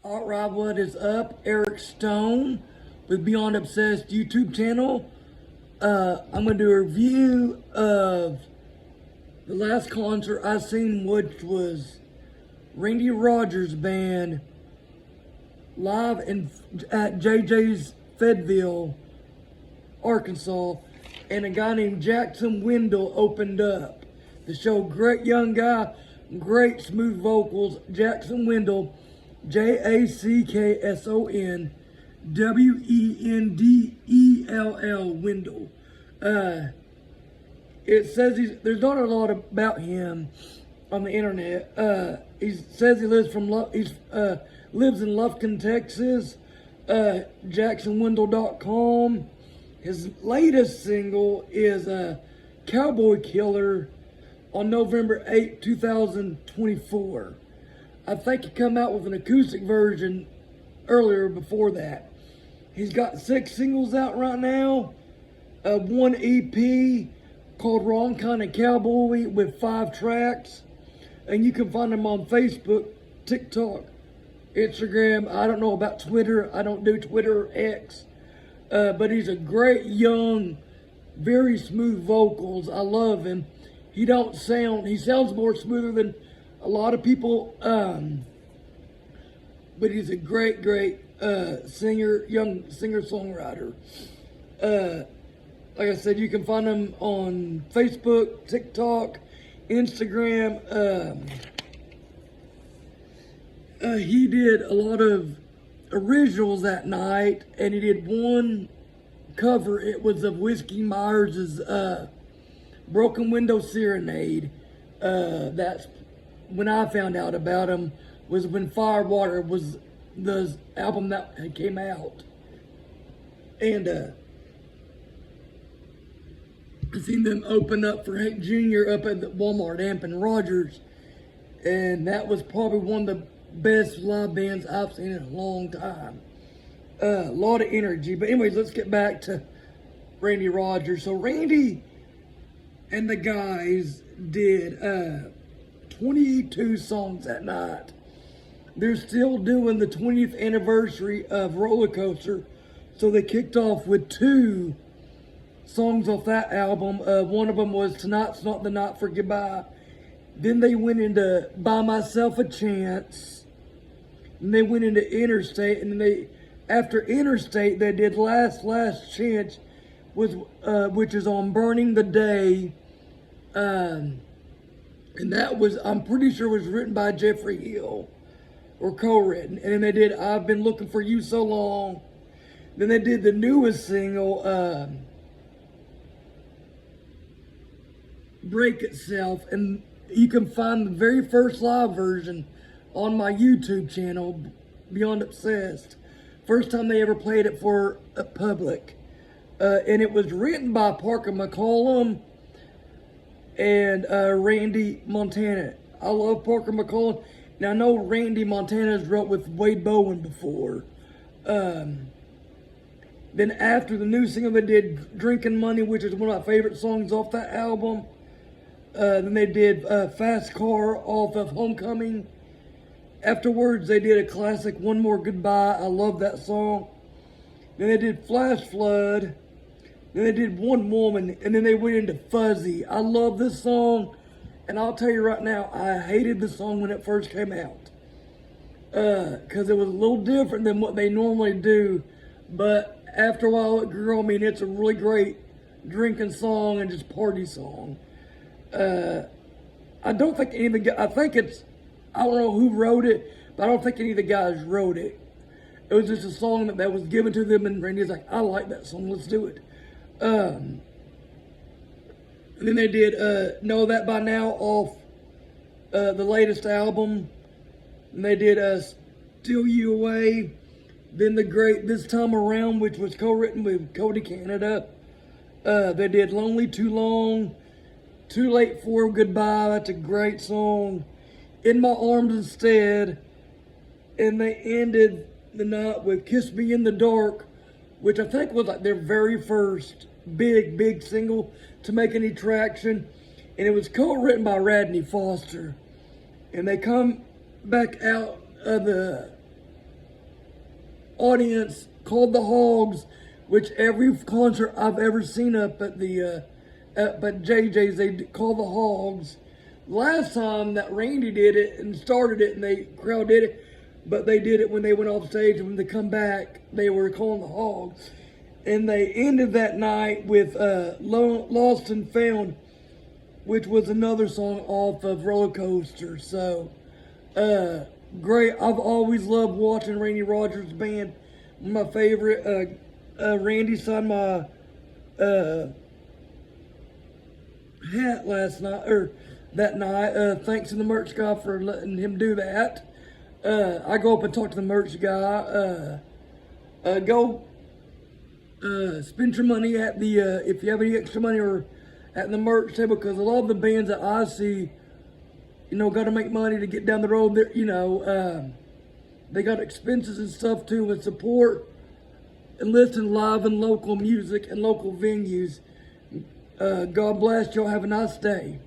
Alright, what is up? Eric Stone with Beyond Obsessed YouTube channel. I'm going to do a review of the last concert I seen, which was Randy Rogers' band live at JJ's Fayetteville, Arkansas, and a guy named Jackson Wendell opened up the show. Great young guy, great smooth vocals. Jackson Wendell, JacksonWendell, Wendell. It says there's not a lot about him on the internet. He says he lives in Lufkin, Texas. JacksonWendell.com. His latest single is Cowboy Killer on November 8, 2024. I think he come out with an acoustic version earlier before that. He's got 6 singles out right now. One EP called Wrong Kind of Cowboy with 5 tracks. And you can find him on Facebook, TikTok, Instagram. I don't know about Twitter. I don't do Twitter or X. But he's a great young, very smooth vocals. I love him. He sounds more smoother than a lot of people, but he's a great singer, young singer-songwriter. Like I said, you can find him on Facebook, TikTok, Instagram. He did a lot of originals that night, and he did one cover. It was of Whiskey Myers' Broken Window Serenade. That's when I found out about him, was when Firewater was the album that came out. And I seen them open up for Hank Jr. up at the Walmart Amp and Rogers. And that was probably one of the best live bands I've seen in a long time. A lot of energy. But anyways, let's get back to Randy Rogers. So Randy and the guys did 22 songs that night. They're still doing the 20th anniversary of Roller Coaster, so they kicked off with 2 songs off that album. One of them was Tonight's Not the Night for Goodbye. Then they went into Buy Myself a Chance. And they went into Interstate, and then after Interstate, they did Last Chance, which is on Burning the Day. And that was, I'm pretty sure, was written by Jeffrey Hill, or co-written. And then they did I've Been Looking for You So Long. Then they did the newest single, Break Itself. And you can find the very first live version on my YouTube channel, Beyond Obsessed. First time they ever played it for a public. And it was written by Parker McCollum and Randy Montana. I love Parker McCollum. Now I know Randy Montana's wrote with Wade Bowen before. Then after the new single, they did Drinking Money, which is one of my favorite songs off that album. Then they did Fast Car off of Homecoming. Afterwards, they did a classic, One More Goodbye. I love that song. Then they did Flash Flood. Then they did One Woman, and then they went into Fuzzy. I love this song, and I'll tell you right now, I hated the song when it first came out. Because it was a little different than what they normally do. But after a while, it grew on me, and it's a really great drinking song and just party song. I don't think any of the guys, I don't know who wrote it, but I don't think any of the guys wrote it. It was just a song that was given to them, and Randy's like, I like that song, let's do it. And then they did Know That By Now off the latest album. And they did Steal You Away. Then the great This Time Around, which was co-written with Cody Canada. They did Lonely Too Long. Too Late for Goodbye, that's a great song. In My Arms Instead. And they ended the night with Kiss Me in the Dark, which I think was like their very first big single to make any traction. And it was co-written by Radney Foster. And they come back out of the audience called the Hogs, which every concert I've ever seen up at the JJ's, they call the Hogs. Last time that Randy did it and started it and the crowd did it, but they did it when they went off stage, and when they come back, they were calling the Hogs. And they ended that night with Lost and Found, which was another song off of Roller Coaster. So, great. I've always loved watching Randy Rogers' band. My favorite, Randy signed my hat last night, or that night. Thanks to the merch guy for letting him do that. I go up and talk to the merch guy. Go spend your money at the, if you have any extra money, or at the merch table, because a lot of the bands that I see, you know, got to make money to get down the road. There, you know, they got expenses and stuff too, and support and listen live and local music and local venues. God bless y'all. Have a nice day.